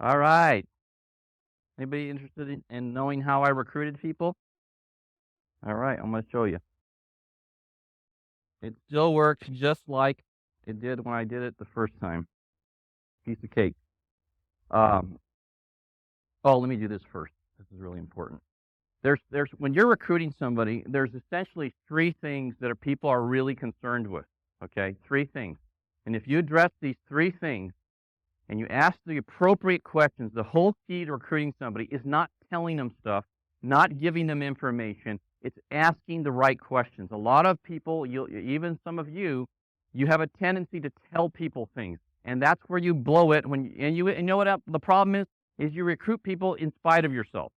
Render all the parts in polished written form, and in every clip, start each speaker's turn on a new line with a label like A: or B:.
A: All right. Anybody interested in knowing how I recruited people? All right, I'm going to show you. It still works just like it did when I did it the first time. Piece of cake. Um, let me do this first. This is really important. There's when you're recruiting somebody, there's essentially three things that people are really concerned with. Okay, three things. And if you address these three things and you ask the appropriate questions, the whole key to recruiting somebody is not telling them stuff, not giving them information. It's asking the right questions. A lot of people, even some of you, you have a tendency to tell people things, and that's where you blow it. And you know what the problem is you recruit people in spite of yourself.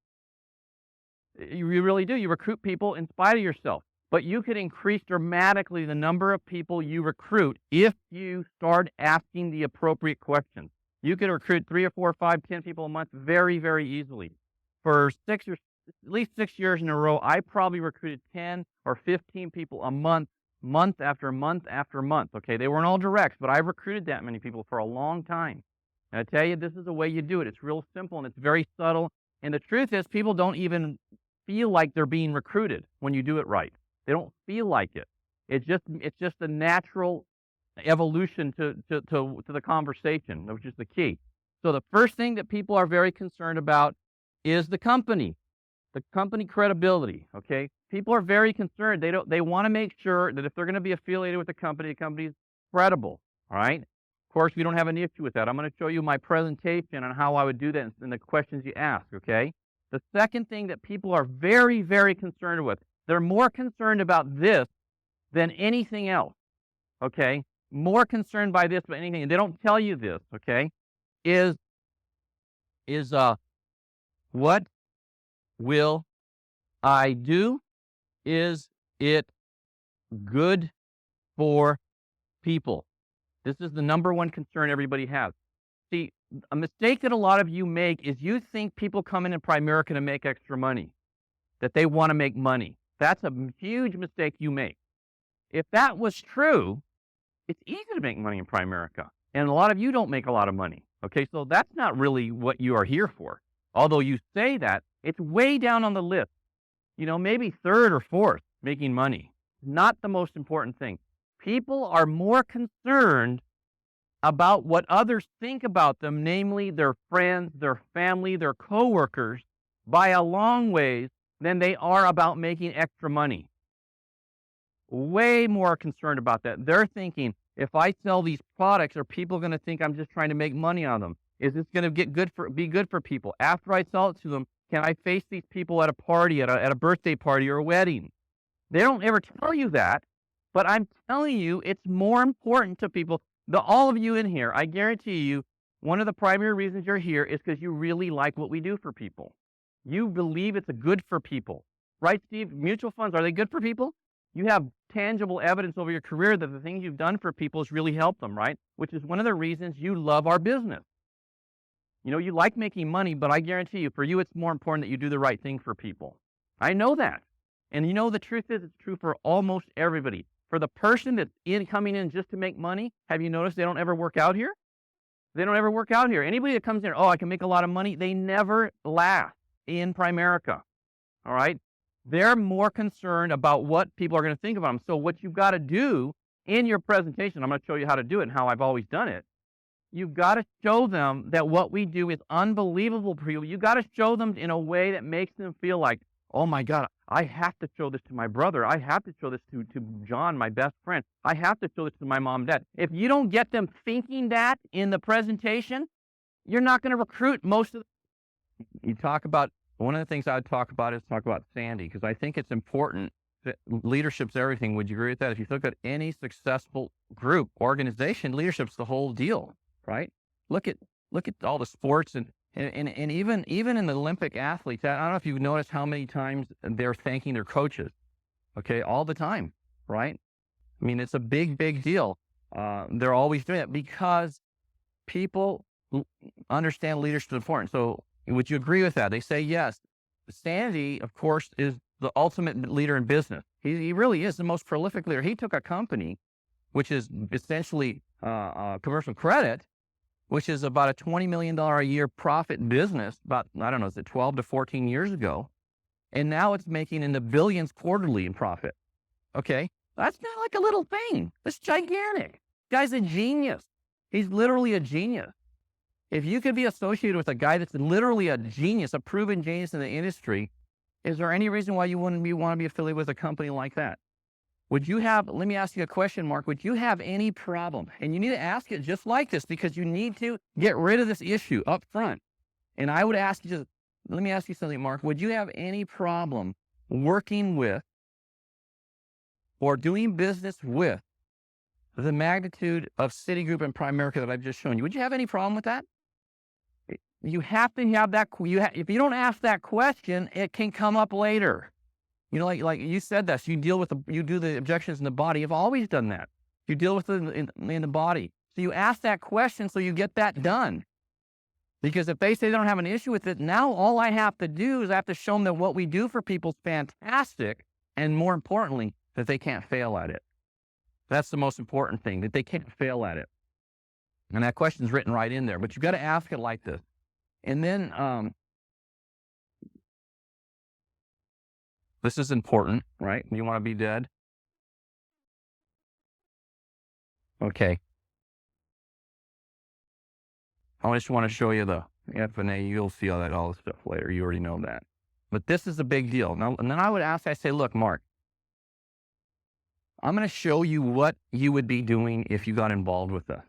A: You really do. You recruit people in spite of yourself. But you could increase dramatically the number of people you recruit if you start asking the appropriate questions. You could recruit 3 or 4 or 5, 10 people a month very, very easily. For at least 6 years in a row, I probably recruited 10 or 15 people a month, month after month after month. Okay, they weren't all directs, but I've recruited that many people for a long time. And I tell you, this is the way you do it. It's real simple and it's very subtle. And the truth is, people don't even feel like they're being recruited when you do it right. They don't feel like it. It's just a natural evolution to the conversation, which is the key. So the first thing that people are very concerned about is the company credibility. Okay, people are very concerned. They want to make sure that if they're going to be affiliated with the company is credible. All right. Of course, we don't have an issue with that. I'm going to show you my presentation on how I would do that and the questions you ask. Okay. The second thing that people are very, very concerned with, they're more concerned about this than anything else, okay? More concerned by this than anything, and they don't tell you this, okay? Is what will I do? Is it good for people? This is the number one concern everybody has. See, a mistake that a lot of you make is you think people come in Primerica to make extra money, that they want to make money. That's a huge mistake you make. If that was true, it's easy to make money in Primerica, and a lot of you don't make a lot of money. Okay, so that's not really what you are here for. Although you say that, it's way down on the list. You know, maybe third or fourth, making money. Not the most important thing. People are more concerned about what others think about them, namely their friends, their family, their coworkers, by a long ways than they are about making extra money. Way more concerned about that. They're thinking, if I sell these products, are people going to think I'm just trying to make money on them? Is this going to be good for people? After I sell it to them, can I face these people at a party, at a birthday party or a wedding? They don't ever tell you that, but I'm telling you, it's more important to people. All of you in here, I guarantee you, one of the primary reasons you're here is because you really like what we do for people. You believe it's good for people. Right, Steve? Mutual funds, are they good for people? You have tangible evidence over your career that the things you've done for people has really helped them, right? Which is one of the reasons you love our business. You know, you like making money, but I guarantee you, for you, it's more important that you do the right thing for people. I know that. And you know, the truth is, it's true for almost everybody. For the person that's coming in just to make money, have you noticed they don't ever work out here? They don't ever work out here. Anybody that comes in, I can make a lot of money, they never last in Primerica. All right? They're more concerned about what people are going to think about them. So what you've got to do in your presentation, I'm going to show you how to do it and how I've always done it. You've got to show them that what we do is unbelievable for you. You've got to show them in a way that makes them feel like, oh my God, I have to show this to my brother. I have to show this to John, my best friend. I have to show this to my mom and dad. If you don't get them thinking that in the presentation, you're not going to recruit most of them. One of the things I would talk about is Sandy, because I think it's important that leadership's everything. Would you agree with that? If you look at any successful group, organization, leadership's the whole deal, right? Look at all the sports and even in the Olympic athletes. I don't know if you've noticed how many times they're thanking their coaches, okay, all the time, right? I mean, it's a big, big deal. They're always doing it because people understand leadership is important. So would you agree with that? They say yes. Sandy, of course, is the ultimate leader in business. He really is the most prolific leader. He took a company, which is essentially commercial credit, which is about a $20 million a year profit business, about, I don't know, is it 12 to 14 years ago? And now it's making in the billions quarterly in profit. Okay? That's not like a little thing. That's gigantic. Guy's a genius. He's literally a genius. If you could be associated with a guy that's literally a genius, a proven genius in the industry, is there any reason why you want to be affiliated with a company like that? Would you have, let me ask you a question, Mark, would you have any problem? And you need to ask it just like this, because you need to get rid of this issue up front. And I would ask you, let me ask you something, Mark. Would you have any problem working with or doing business with the magnitude of Citigroup and Primerica that I've just shown you? Would you have any problem with that? You have to have that. If you don't ask that question, it can come up later. You know, like you said that. So you do the objections in the body. You've always done that. You deal with it in the body. So you ask that question so you get that done. Because if they say they don't have an issue with it, now all I have to do is I have to show them that what we do for people is fantastic, and more importantly, that they can't fail at it. That's the most important thing, that they can't fail at it. And that question's written right in there, but you've got to ask it like this. And then, this is important, right? You want to be dead? Okay. I just want to show you the F and A. You'll see all this stuff later. You already know that. But this is a big deal. Now, and then I would ask, I say, look, Mark, I'm going to show you what you would be doing if you got involved with us.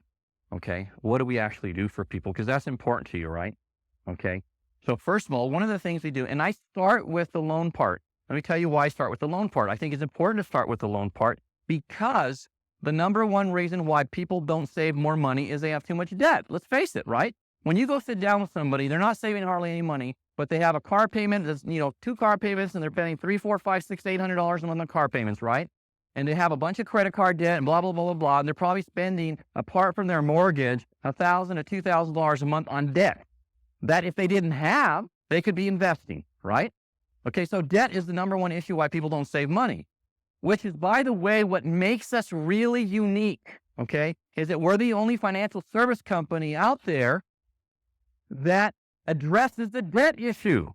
A: Okay? What do we actually do for people? Because that's important to you, right? Okay? So first of all, one of the things we do, and I start with the loan part. Let me tell you why I start with the loan part. I think it's important to start with the loan part because the number one reason why people don't save more money is they have too much debt. Let's face it, right? When you go sit down with somebody, they're not saving hardly any money, but they have a car payment that's, 2 car payments, and they're paying $300, $400, $500, $600, $800 a month on car payments, right? And they have a bunch of credit card debt and blah, blah, blah, blah, blah. And they're probably spending, apart from their mortgage, $1,000 to $2,000 a month on debt. That if they didn't have, they could be investing, right? Okay, so debt is the number one issue why people don't save money, which is, by the way, what makes us really unique, okay, is that we're the only financial service company out there that addresses the debt issue.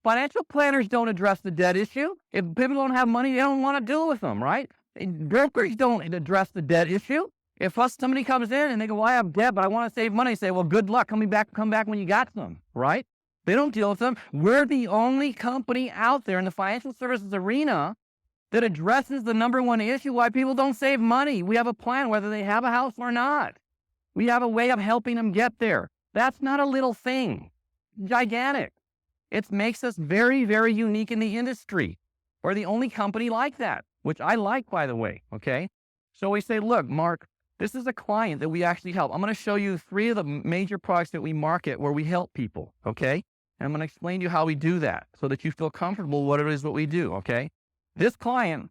A: Financial planners don't address the debt issue. If people don't have money, they don't want to deal with them, right? Brokers don't address the debt issue. If somebody comes in and they go, well, I have debt, but I want to save money, say, well, good luck. Come back when you got some, right? They don't deal with them. We're the only company out there in the financial services arena that addresses the number one issue why people don't save money. We have a plan, whether they have a house or not. We have a way of helping them get there. That's not a little thing. Gigantic. It makes us very, very unique in the industry. We're the only company like that, which I like, by the way, okay? So we say, look, Mark, this is a client that we actually help. I'm going to show you 3 of the major products that we market where we help people, okay? And I'm going to explain to you how we do that so that you feel comfortable what it is what we do, okay? This client,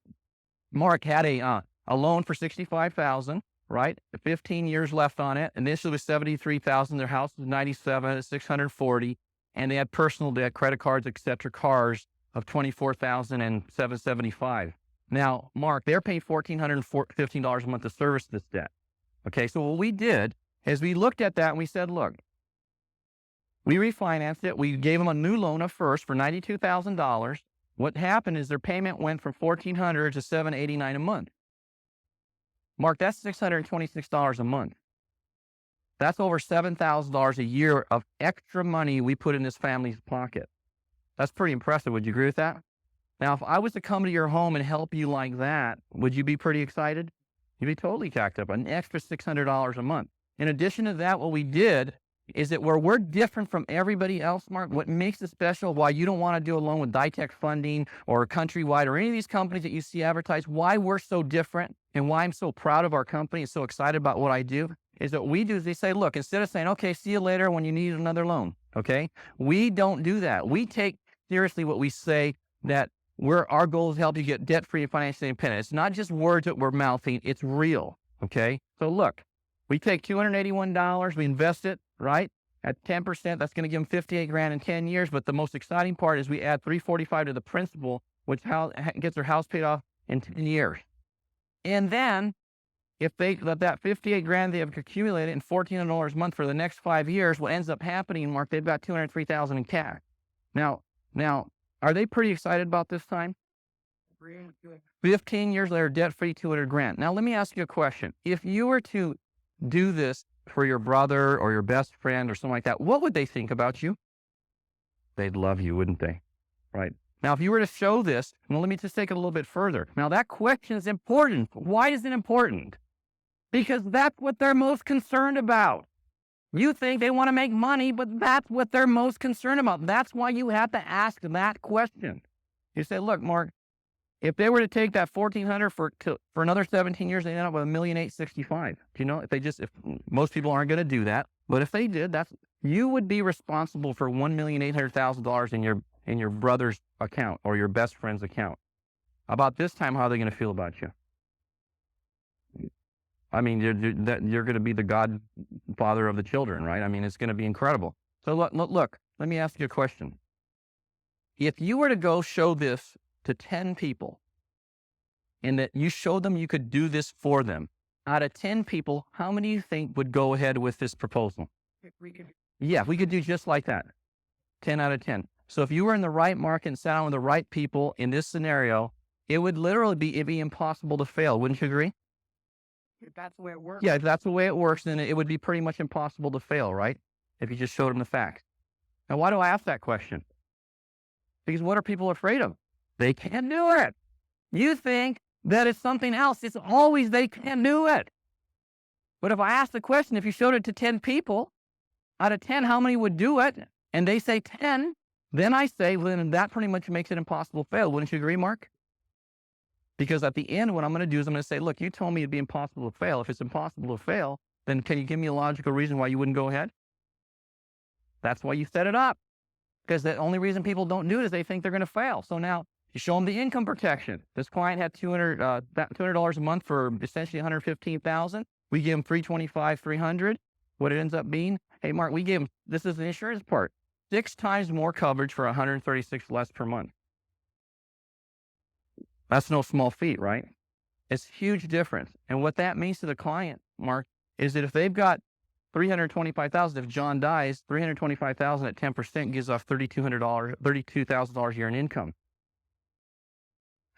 A: Mark, had a loan for $65,000, right? 15 years left on it. Initially was $73,000. Their house was $97,000, $640,000, and they had personal debt, credit cards, etc., cars of $24,000 and $775,000. Now, Mark, they're paying $1,415 a month to service this debt. Okay, so what we did is we looked at that and we said, look, we refinanced it. We gave them a new loan at first for $92,000. What happened is their payment went from $1,400 to $789 a month. Mark, that's $626 a month. That's over $7,000 a year of extra money we put in this family's pocket. That's pretty impressive. Would you agree with that? Now, if I was to come to your home and help you like that, would you be pretty excited? You'd be totally tacked up, an extra $600 a month. In addition to that, what we did is that where we're different from everybody else, Mark, what makes it special, why you don't want to do a loan with Ditech Funding or Countrywide or any of these companies that you see advertised, why we're so different and why I'm so proud of our company and so excited about what I do, is that we do is they say, look, instead of saying, okay, see you later when you need another loan, okay? We don't do that. We take seriously what we say, that our goal is to help you get debt-free and financially independent. It's not just words that we're mouthing, it's real, okay? So look, we take $281, we invest it, right? At 10%, that's going to give them $58,000 in 10 years. But the most exciting part is we add $345 to the principal, which gets their house paid off in 10 years. And then if they that 58 grand they have accumulated in $1,400 a month for the next 5 years, what ends up happening, Mark, they've got $203,000 in cash. Now, are they pretty excited about this time? 15 years later, debt-free, 200 grand. Now, let me ask you a question. If you were to do this for your brother or your best friend or something like that, what would they think about you? They'd love you, wouldn't they? Right. Now, if you were to show this, well, let me just take it a little bit further. Now, that question is important. Why is it important? Because that's what they're most concerned about. You think they want to make money, but that's what they're most concerned about. That's why you have to ask that question. You say, look, Mark, if they were to take that $1,400 for another 17 years, they end up with $1,865,000. You know, if most people aren't going to do that, but if they did, you would be responsible for $1,800,000 in your brother's account or your best friend's account. About this time, how are they going to feel about you? I mean, you're going to be the godfather of the children, right? I mean, it's going to be incredible. So look, let me ask you a question. If you were to go show this to 10 people and that you showed them you could do this for them, out of 10 people, how many do you think would go ahead with this proposal? Yeah, we could do just like that. 10 out of 10. So if you were in the right market and sat down with the right people in this scenario, it would literally be impossible to fail. Wouldn't you agree?
B: If that's the way it works.
A: Yeah, if that's the way it works, then it would be pretty much impossible to fail, right? If you just showed them the facts. Now, why do I ask that question? Because what are people afraid of? They can't do it. You think that it's something else. It's always they can't do it. But if I ask the question, if you showed it to 10 people, out of 10, how many would do it? And they say 10, then I say, well, then that pretty much makes it impossible to fail. Wouldn't you agree, Mark? Because at the end, what I'm going to do is I'm going to say, look, you told me it'd be impossible to fail. If it's impossible to fail, then can you give me a logical reason why you wouldn't go ahead? That's why you set it up. Because the only reason people don't do it is they think they're going to fail. So now you show them the income protection. This client had $200 a month for essentially $115,000. We give him $325, $300. What it ends up being, hey, Mark, we gave him, this is the insurance part, 6 times more coverage for $136 less per month. That's no small feat, right? It's a huge difference. And what that means to the client, Mark, is that if they've got $325,000, if John dies, $325,000 at 10% gives off $32,000 a year in income.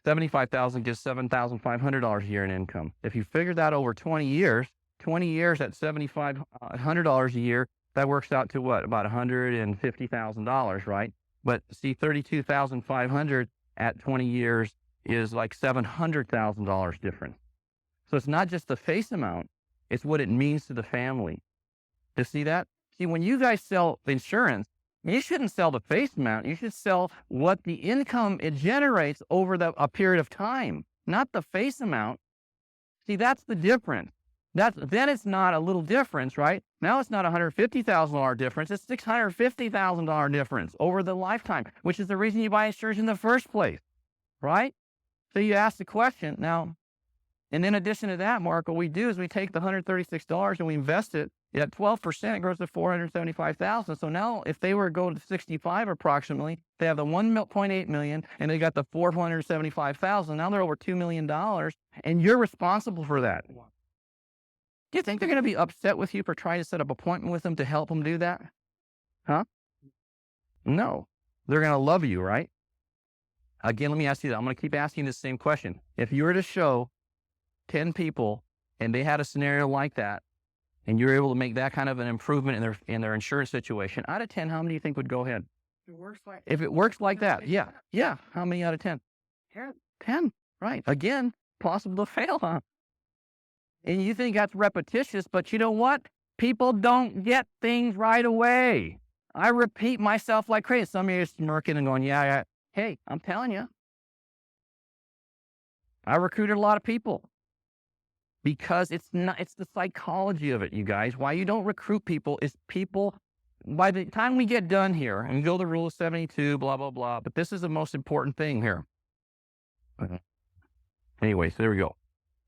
A: $75,000 gives $7,500 a year in income. If you figure that over 20 years at $7,500 a year, that works out to what? About $150,000, right? But see, $32,500 at 20 years is like $700,000 difference. So it's not just the face amount, it's what it means to the family. To see that? See, when you guys sell insurance, you shouldn't sell the face amount. You should sell what the income it generates over a period of time, not the face amount. See, that's the difference. Then it's not a little difference, right? Now it's not a $150,000 difference. It's $650,000 difference over the lifetime, which is the reason you buy insurance in the first place, right? So you ask the question now, and in addition to that, Mark, what we do is we take the $136 and we invest it at 12%. It grows to $475,000. So now, if they were to go to 65 approximately, they have the $1.8 million and they got the $475,000. Now they're over $2 million, and you're responsible for that. Do you think they're going to be upset with you for trying to set up an appointment with them to help them do that? Huh? No. They're going to love you, right? Again, let me ask you that. I'm going to keep asking the same question. If you were to show 10 people and they had a scenario like that, and you're able to make that kind of an improvement in their insurance situation, out of 10, how many do you think would go ahead? If it works like that, yeah. How many out of 10? 10, right. Again, possible to fail, huh? And you think that's repetitious, but you know what? People don't get things right away. I repeat myself like crazy. Some of you are smirking and going, yeah. Hey, I'm telling you. I recruited a lot of people. Because it's the psychology of it, you guys. Why you don't recruit people is people, by the time we get done here, and we go to the rule of 72, blah, blah, blah, but this is the most important thing here. Anyway, so there we go.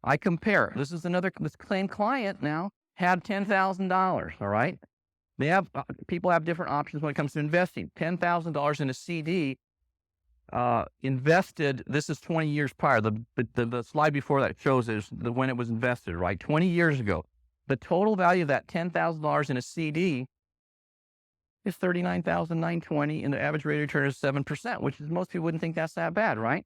A: I compare. This same client now had $10,000, all right? People have different options when it comes to investing. $10,000 in a CD invested, this is 20 years prior. The slide before that shows is when it was invested, right? 20 years ago. The total value of that $10,000 in a CD is $39,920, and the average rate of return is 7%, which is most people wouldn't think that's that bad, right?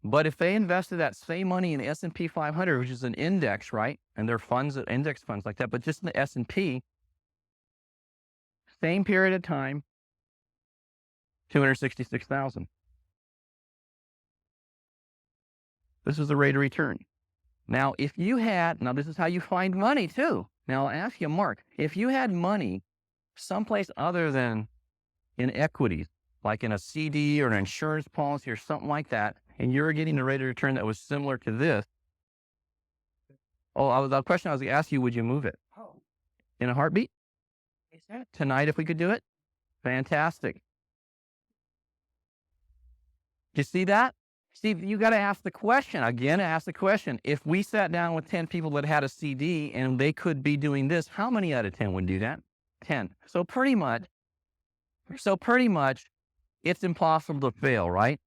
A: But if they invested that same money in the S&P 500, which is an index, right? And there are funds, index funds like that, but just in the S&P, same period of time, $266,000. This is the rate of return. Now, this is how you find money too. Now, I'll ask you, Mark, if you had money someplace other than in equities, like in a CD or an insurance policy or something like that, and you're getting a rate of return that was similar to this, the question I was going to ask you, would you move it?
B: Oh,
A: In a heartbeat?
B: is that?
A: Tonight, if we could do it? Fantastic. You see that? See, you got to ask the question. Again, ask the question. If we sat down with 10 people that had a CD and they could be doing this, how many out of 10 would do that? 10. So pretty much, it's impossible to fail, right?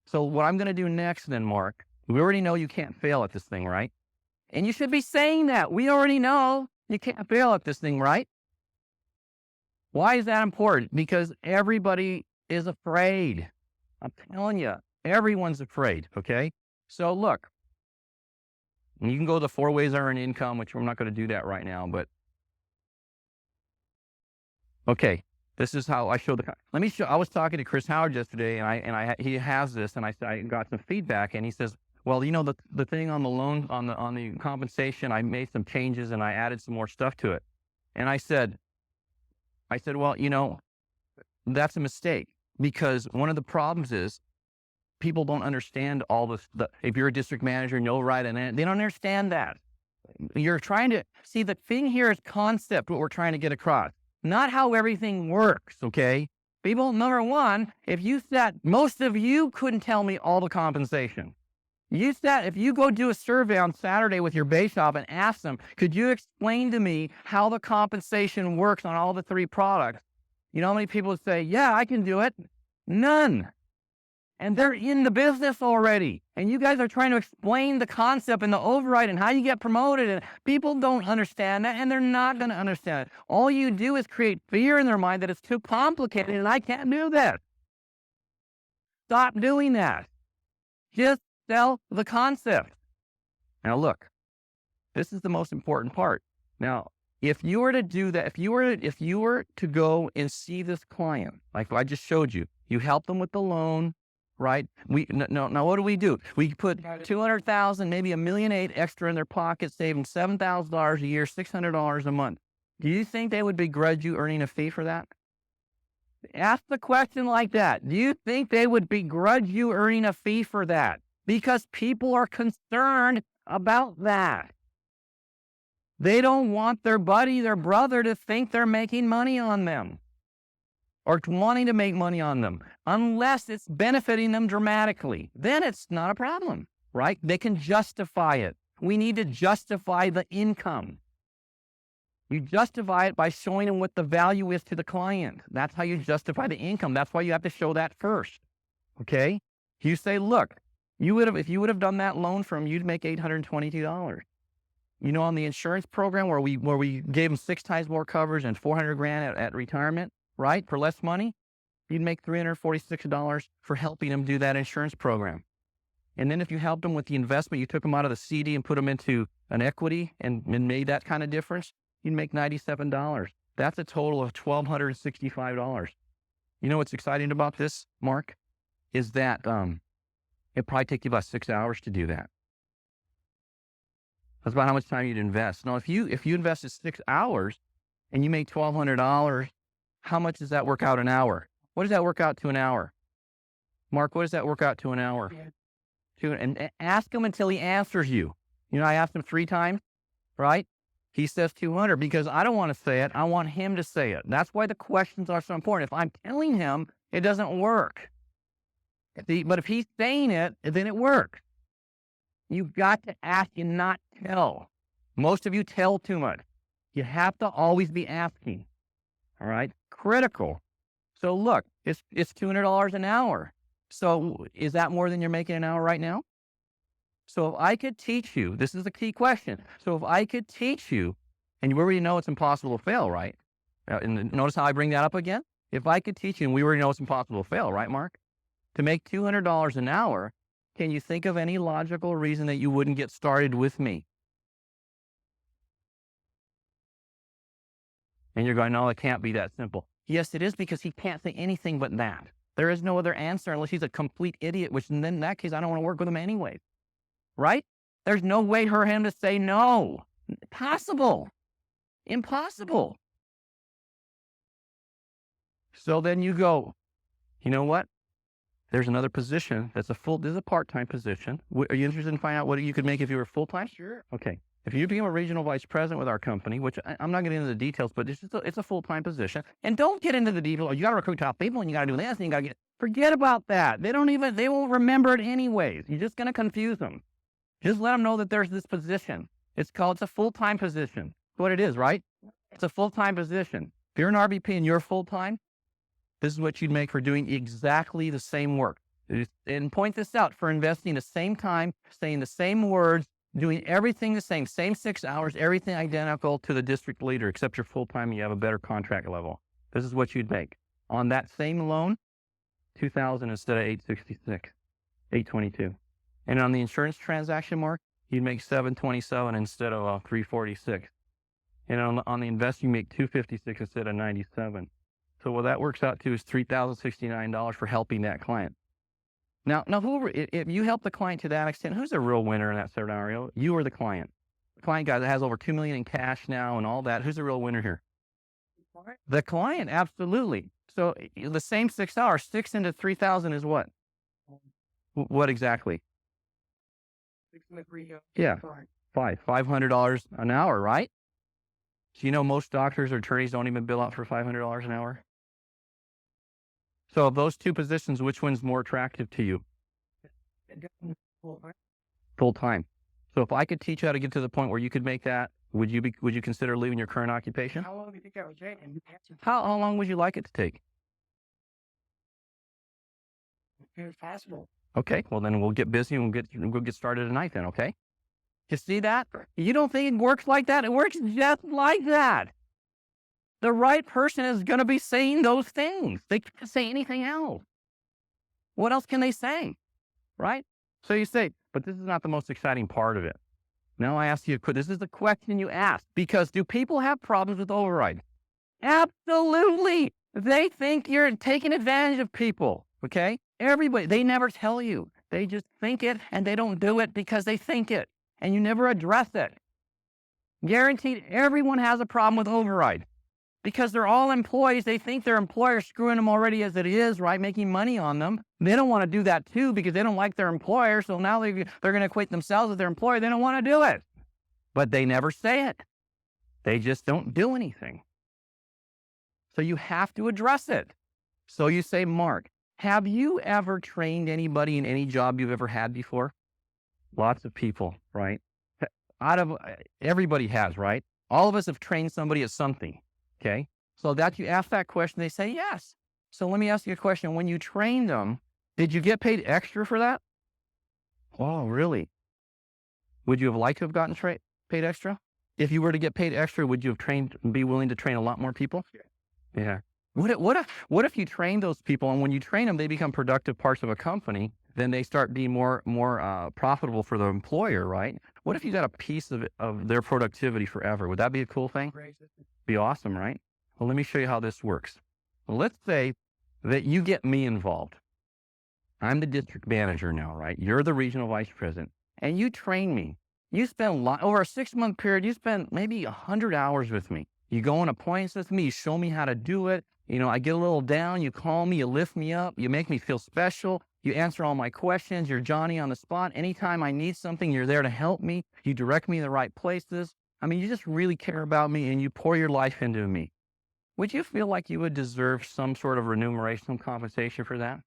A: So what I'm going to do next then, Mark, we already know you can't fail at this thing, right? And you should be saying that. We already know you can't fail at this thing, right? Why is that important? Because everybody is afraid. I'm telling you, everyone's afraid, okay? So look, you can go to the 4 ways to earn income, which we're not going to do that right now, but this is how I show I was talking to Chris Howard yesterday, and he has this, and I got some feedback, and he says, well, the thing on the loan, on the compensation, I made some changes and I added some more stuff to it. And I said, well, that's a mistake, because one of the problems is people don't understand all this. If you're a district manager and you'll write an ad, they don't understand that. You're trying to see, the thing here is concept, what we're trying to get across, not how everything works, okay? People, number one, most of you couldn't tell me all the compensation. If you go do a survey on Saturday with your base shop and ask them, could you explain to me how the compensation works on all the 3 products? You know how many people would say, yeah, I can do it? None. And they're in the business already. And you guys are trying to explain the concept and the override and how you get promoted. And people don't understand that, and they're not going to understand it. All you do is create fear in their mind that it's too complicated and I can't do that. Stop doing that. Just sell the concept. Now look, this is the most important part. Now, if you were to do that, if you were to go and see this client, like I just showed you, you help them with the loan, right? Now what do? We put $200,000, maybe $1.8 million extra in their pocket, saving $7,000 a year, $600 a month. Do you think they would begrudge you earning a fee for that? Ask the question like that. Do you think they would begrudge you earning a fee for that? Because people are concerned about that. They don't want their buddy, their brother, to think they're making money on them or wanting to make money on them, unless it's benefiting them dramatically. Then it's not a problem, right? They can justify it. We need to justify the income. You justify it by showing them what the value is to the client. That's how you justify the income. That's why you have to show that first, okay? You say, look, if you would have done that loan for them, you'd make $822. On the insurance program where we gave them 6 times more coverage and $400,000 at retirement, right? For less money, you'd make $346 for helping them do that insurance program. And then if you helped them with the investment, you took them out of the CD and put them into an equity and made that kind of difference, you'd make $97. That's a total of $1,265. You know what's exciting about this, Mark, is that it probably take you about 6 hours to do that. That's about how much time you'd invest. Now, if you invested 6 hours and you make $1,200, how much does that work out an hour? What does that work out to an hour? Mark, what does that work out to an hour? And ask him until he answers you. I asked him 3 times, right? He says 200 because I don't want to say it. I want him to say it. That's why the questions are so important. If I'm telling him, it doesn't work. But if he's saying it, then it works. You've got to ask and not tell. Most of you tell too much. You have to always be asking. All right? Critical. So look, it's $200 an hour. So is that more than you're making an hour right now? So if I could teach you, this is the key question. So if I could teach you, and you already know it's impossible to fail, right? And notice how I bring that up again? If I could teach you, and we already know it's impossible to fail, right, Mark? To make $200 an hour, can you think of any logical reason that you wouldn't get started with me? And you're going, no, it can't be that simple. Yes, it is, because he can't say anything but that. There is no other answer unless he's a complete idiot, which then in that case, I don't want to work with him anyways. Right? There's no way for him to say no. Impossible. Impossible. So then you go, you know what? There's another position that's this is a part-time position. Are you interested in finding out what you could make if you were full-time?
B: Sure.
A: Okay. If you became a regional vice president with our company, which I'm not getting into the details, but it's a full-time position. And don't get into the details. You got to recruit top people, and you got to do this, and you got to forget about that. They won't remember it anyways. You're just going to confuse them. Just let them know that there's this position. It's a full-time position. That's what it is, right? It's a full-time position. If you're an RVP and you're full-time, this is what you'd make for doing exactly the same work. And point this out, for investing the same time, saying the same words, doing everything the same 6 hours, everything identical to the district leader, except you're full-time and you have a better contract level. This is what you'd make. On that same loan, $2,000 instead of $866, $822. And on the insurance transaction, Mark, you'd make $727 instead of $346. And on the invest, you make $256 instead of $97. So what that works out to is $3,069 for helping that client. Now, if you help the client to that extent, who's the real winner in that scenario? You or the client? The client guy that has over $2 million in cash now and all that. Who's the real winner here? The client, absolutely. So the same 6 hours, 6 into 3,000 is what? What exactly?
B: 6 and 3.
A: Yeah, $500 an hour, right? So you know most doctors or attorneys don't even bill out for $500 an hour? So of those two positions, which one's more attractive to you? Full time. So if I could teach you how to get to the point where you could make that, would you consider leaving your current occupation?
B: How long do you think that would take?
A: How long would you like it to take?
B: It's possible.
A: Okay, well then we'll get busy and we'll get started tonight then, okay? You see that? You don't think it works like that? It works just like that. The right person is going to be saying those things. They can't say anything else. What else can they say? Right? So you say, but this is not the most exciting part of it. Now I ask you, this is the question you ask, because do people have problems with override? Absolutely. They think you're taking advantage of people, okay? Everybody, they never tell you. They just think it, and they don't do it because they think it, and you never address it. Guaranteed, everyone has a problem with override. Because they're all employees, they think their employer's screwing them already as it is, right? Making money on them. They don't want to do that too because they don't like their employer. So now they're going to equate themselves with their employer. They don't want to do it. But they never say it. They just don't do anything. So you have to address it. So you say, Mark, have you ever trained anybody in any job you've ever had before? Lots of people, right? Everybody has, right? All of us have trained somebody at something. Okay, so that you ask that question, they say yes. So let me ask you a question. When you trained them, did you get paid extra for that? Oh, really? Would you have liked to have gotten paid extra? If you were to get paid extra, would you have be willing to train a lot more people? Yeah. What if you train those people, and when you train them, they become productive parts of a company, then they start being more profitable for the employer, right? What if you got a piece of their productivity forever? Would that be a cool thing? Be awesome, right? Well, let me show you how this works. Well, let's say that you get me involved. I'm the district manager now, right? You're the regional vice president, and you train me. You spend over a 6-month period, you spend maybe 100 hours with me. You go on appointments with me, you show me how to do it. You know, I get a little down, you call me, you lift me up, you make me feel special. You answer all my questions. You're Johnny on the spot. Anytime I need something, you're there to help me. You direct me in the right places. I mean, you just really care about me, and you pour your life into me. Would you feel like you would deserve some sort of remuneration, compensation for that?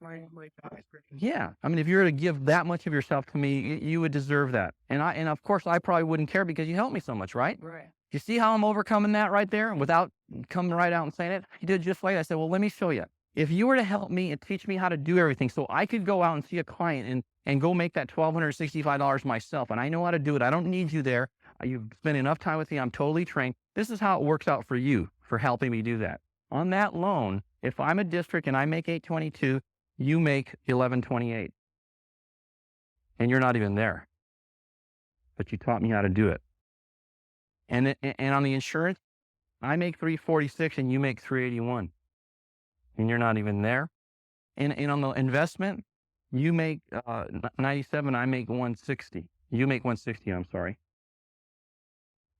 B: My job is pretty.
A: Yeah. I mean, if you were to give that much of yourself to me, you would deserve that. And of course, I probably wouldn't care because you helped me so much, right?
B: Right.
A: You see how I'm overcoming that right there without coming right out and saying it? He did just like that. I said, well, let me show you. If you were to help me and teach me how to do everything so I could go out and see a client and go make that $1,265 myself, and I know how to do it. I don't need you there. You've spent enough time with me. I'm totally trained. This is how it works out for you for helping me do that. On that loan, if I'm a district and I make 822, you make 1128. And you're not even there. But you taught me how to do it. And on the insurance, I make 346 and you make 381. And you're not even there. And on the investment, you make 97, I make 160. You make 160, I'm sorry.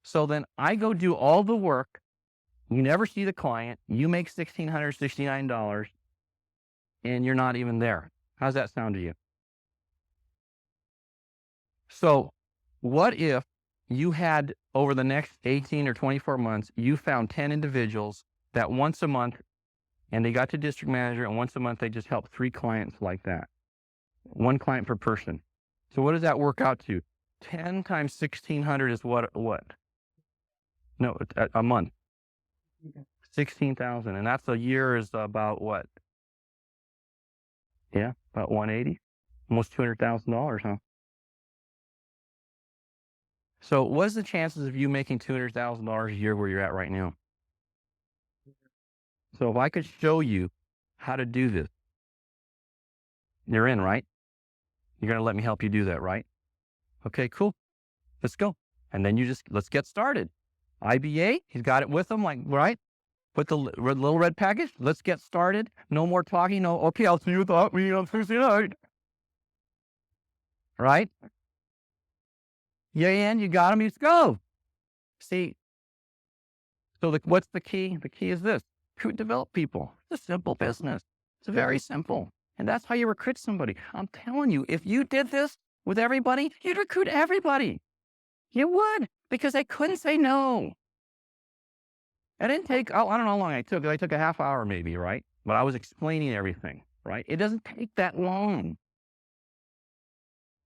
A: So then I go do all the work. You never see the client. You make $1,669 and you're not even there. How's that sound to you? So what if you had over the next 18 or 24 months, you found 10 individuals that once a month, and they got to district manager, and once a month they just helped 3 clients like that. 1 client per person. So what does that work out to? 10 times 1,600 is what? No, a month. 16,000. And that's a year is about what? Yeah, about 180. Almost $200,000, huh? So what's the chances of you making $200,000 a year where you're at right now? So if I could show you how to do this, you're in, right? You're going to let me help you do that, right? Okay, cool. Let's go. And then let's get started. IBA, he's got it with him, like, right? Put the little red package. Let's get started. No more talking. No, okay, I'll see you without me on Tuesday night. Right? Yeah, and you got him. Let's go. See, so what's the key? The key is this. Recruit, develop people. It's a simple business. It's very simple. And that's how you recruit somebody. I'm telling you, if you did this with everybody, you'd recruit everybody. You would, because they couldn't say no. I didn't take, I don't know how long I took. I took a half hour maybe, right? But I was explaining everything, right? It doesn't take that long.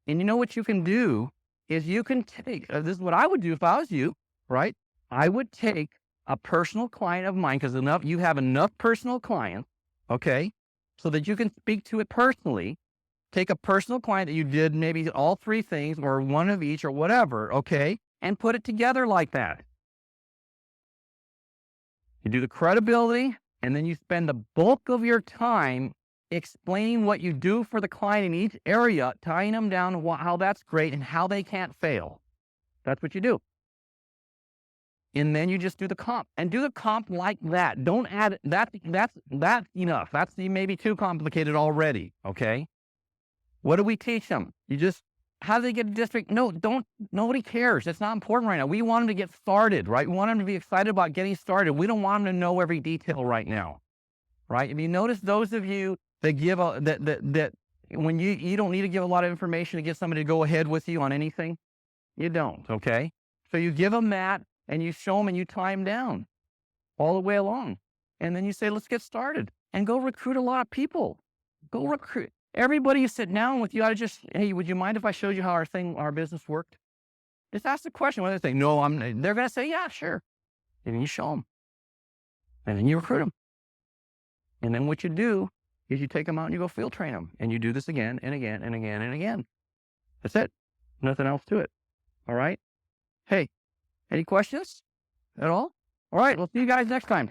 A: And you know what you can do is you can take, this is what I would do if I was you, right? I would take a personal client of mine, because you have enough personal clients, okay, so that you can speak to it personally. Take a personal client that you did maybe all 3 things or 1 of each or whatever, okay, and put it together like that. You do the credibility, and then you spend the bulk of your time explaining what you do for the client in each area, tying them down how that's great and how they can't fail. That's what you do. And then you just do the comp, and do the comp like that. Don't add that. That's enough. That's maybe too complicated already. Okay. What do we teach them? How do they get a district? No, nobody cares. It's not important right now. We want them to get started, right? We want them to be excited about getting started. We don't want them to know every detail right now, right? If you notice, those of you that give that when you don't need to give a lot of information to get somebody to go ahead with you on anything, you don't, okay? So you give them that, and you show them, and you tie them down all the way along. And then you say, let's get started, and go recruit a lot of people. Go recruit. Everybody you sit down with, you ought to just, hey, would you mind if I showed you how our business worked? Just ask the question. Whether they say, no, they're going to say, yeah, sure. And then you show them. And then you recruit them. And then what you do is you take them out and you go field train them. And you do this again and again and again and again. That's it. Nothing else to it. All right? Hey, any questions at all? All right, we'll see you guys next time.